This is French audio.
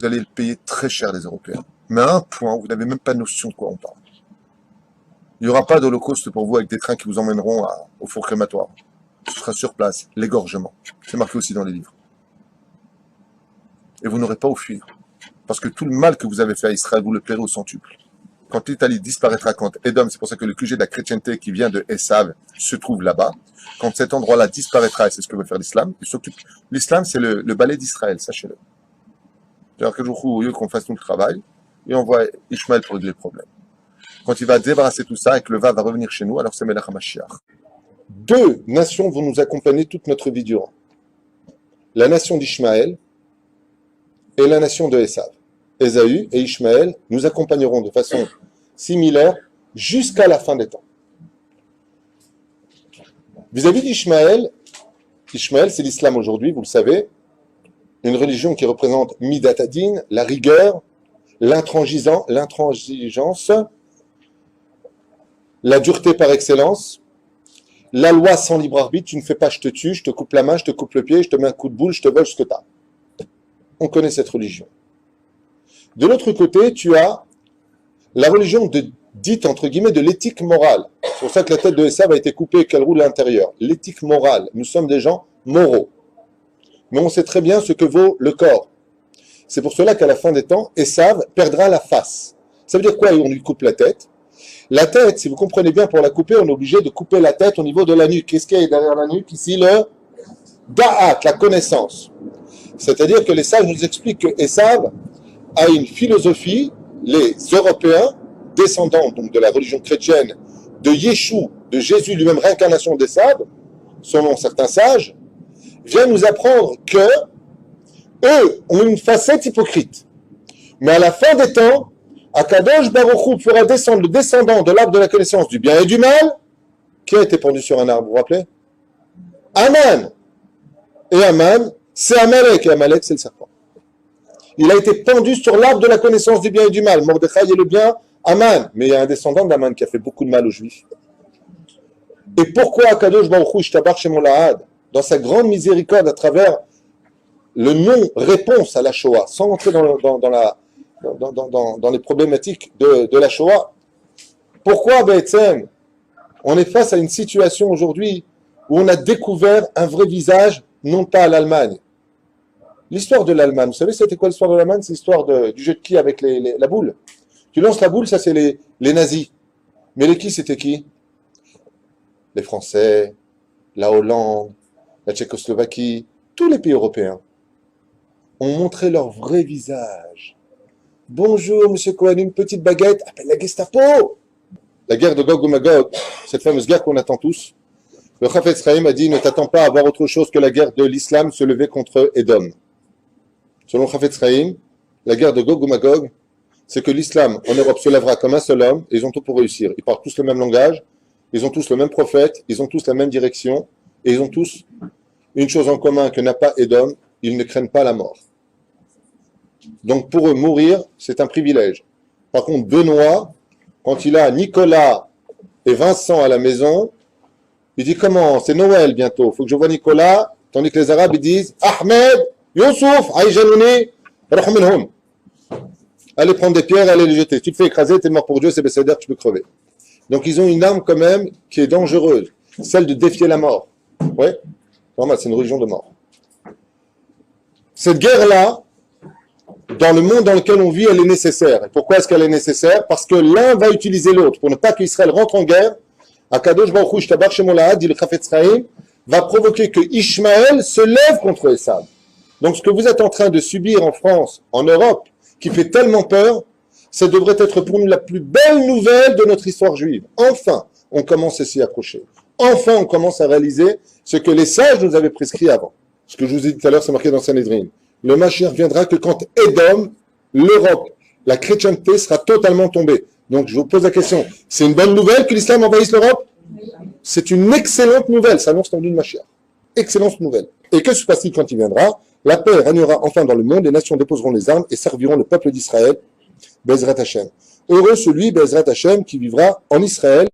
Vous allez le payer très cher, les Européens. Mais à un point, vous n'avez même pas notion de quoi on parle. Il n'y aura pas d'holocauste pour vous avec des trains qui vous emmèneront au four crématoire. Ce sera sur place, l'égorgement. C'est marqué aussi dans les livres. Et vous n'aurez pas à fuir. Parce que tout le mal que vous avez fait à Israël, vous le paierez au centuple. Quand l'Italie disparaîtra, quand Édom, c'est pour ça que le QG de la chrétienté qui vient de Esav se trouve là-bas, quand cet endroit-là disparaîtra, et c'est ce que veut faire l'islam, il s'occupe. L'islam, c'est le balai d'Israël, sachez-le. C'est-à-dire que au lieu qu'on fasse tout le travail, et on voit Ishmaël pour régler le problème. Quand il va débarrasser tout ça et que le va revenir chez nous, alors c'est Melech HaMashiach. Deux nations vont nous accompagner toute notre vie durant. La nation d'Ishmaël et la nation de Esav. Ésaü et Ishmaël nous accompagneront de façon similaire jusqu'à la fin des temps. Vis-à-vis d'Ishmaël, Ishmaël c'est l'islam aujourd'hui, vous le savez, une religion qui représente Midat Hadin, la rigueur, l'intransigeance, la dureté par excellence, la loi sans libre arbitre, tu ne fais pas, je te tue, je te coupe la main, je te coupe le pied, je te mets un coup de boule, je te vole ce que tu as. On connaît cette religion. De l'autre côté, tu as la religion dite, entre guillemets, de l'éthique morale. C'est pour ça que la tête de Esav a été coupée et qu'elle roule à l'intérieur. L'éthique morale. Nous sommes des gens moraux. Mais on sait très bien ce que vaut le corps. C'est pour cela qu'à la fin des temps, Esav perdra la face. Ça veut dire quoi? On lui coupe la tête. La tête, si vous comprenez bien, pour la couper, on est obligé de couper la tête au niveau de la nuque. Qu'est-ce qu'il y a derrière la nuque? Ici, le da'at, la connaissance. C'est-à-dire que les sages nous expliquent que Esav a une philosophie, les Européens, descendants donc de la religion chrétienne, de Yeshua, de Jésus lui-même, réincarnation d'Esav, selon certains sages, viennent nous apprendre que eux ont une facette hypocrite. Mais à la fin des temps, Akadosh Baruch Hu fera descendre le descendant de l'arbre de la connaissance du bien et du mal, qui a été pendu sur un arbre, vous vous rappelez? Aman. Et Aman, c'est Amalek, et Amalek, c'est le serpent. Il a été pendu sur l'arbre de la connaissance du bien et du mal. Mordechai est le bien, Aman. Mais il y a un descendant d'Aman qui a fait beaucoup de mal aux Juifs. Et pourquoi Akadosh Baruch Hu Ishtabar Shemo Lahad, dans sa grande miséricorde à travers le non-réponse à la Shoah, sans entrer dans les problématiques de la Shoah, pourquoi Be'etzem, on est face à une situation aujourd'hui où on a découvert un vrai visage, non pas à l'Allemagne. L'histoire de l'Allemagne, vous savez c'était quoi l'histoire de l'Allemagne? C'est l'histoire du jeu de qui avec la boule. Tu lances la boule, ça c'est les nazis. Mais les qui, c'était qui? Les Français, la Hollande, la Tchécoslovaquie, tous les pays européens ont montré leur vrai visage. Bonjour, monsieur Cohen, une petite baguette, appelle la Gestapo. La guerre de Gog ou Magog, cette fameuse guerre qu'on attend tous. Le Chafetz Chaim a dit, ne t'attends pas à voir autre chose que la guerre de l'islam se lever contre Édom. Selon Chafetz Chaim, la guerre de Gog ou Magog, c'est que l'islam en Europe se lèvera comme un seul homme et ils ont tout pour réussir. Ils parlent tous le même langage, ils ont tous le même prophète, ils ont tous la même direction et ils ont tous une chose en commun que n'a pas Édom, ils ne craignent pas la mort. Donc pour eux, mourir, c'est un privilège. Par contre, Benoît, quand il a Nicolas et Vincent à la maison, il dit comment? C'est Noël bientôt, il faut que je vois Nicolas, tandis que les Arabes ils disent Ahmed, Youssouf, Aïjanouni, Rahmanhum. Allez prendre des pierres, allez les jeter. Tu te fais écraser, t'es mort pour Dieu, c'est Besséder, tu peux crever. Donc ils ont une arme quand même qui est dangereuse, celle de défier la mort. Ouais, normal, c'est une religion de mort. Cette guerre-là, dans le monde dans lequel on vit, elle est nécessaire. Et pourquoi est-ce qu'elle est nécessaire? Parce que l'un va utiliser l'autre. Pour ne pas qu'Israël rentre en guerre, Akadosh Baruch Hu Ishtabar Shemo Lahad, dit le Chafetz Chaim, va provoquer que Ishmaël se lève contre Esav. Donc ce que vous êtes en train de subir en France, en Europe, qui fait tellement peur, ça devrait être pour nous la plus belle nouvelle de notre histoire juive. Enfin, on commence à s'y accrocher. Enfin, on commence à réaliser ce que les sages nous avaient prescrit avant. Ce que je vous ai dit tout à l'heure, c'est marqué dans Sanhedrin. Le Mashiach viendra que quand Édom, l'Europe, la chrétienté sera totalement tombée. Donc je vous pose la question, c'est une bonne nouvelle que l'islam envahisse l'Europe? C'est une excellente nouvelle, ça annonce l'envie de Mashiach. Excellente nouvelle. Et que se passe-t-il quand il viendra? La paix régnera enfin dans le monde, les nations déposeront les armes et serviront le peuple d'Israël. Bezrat Hashem. Heureux celui, Bezrat Hashem, qui vivra en Israël.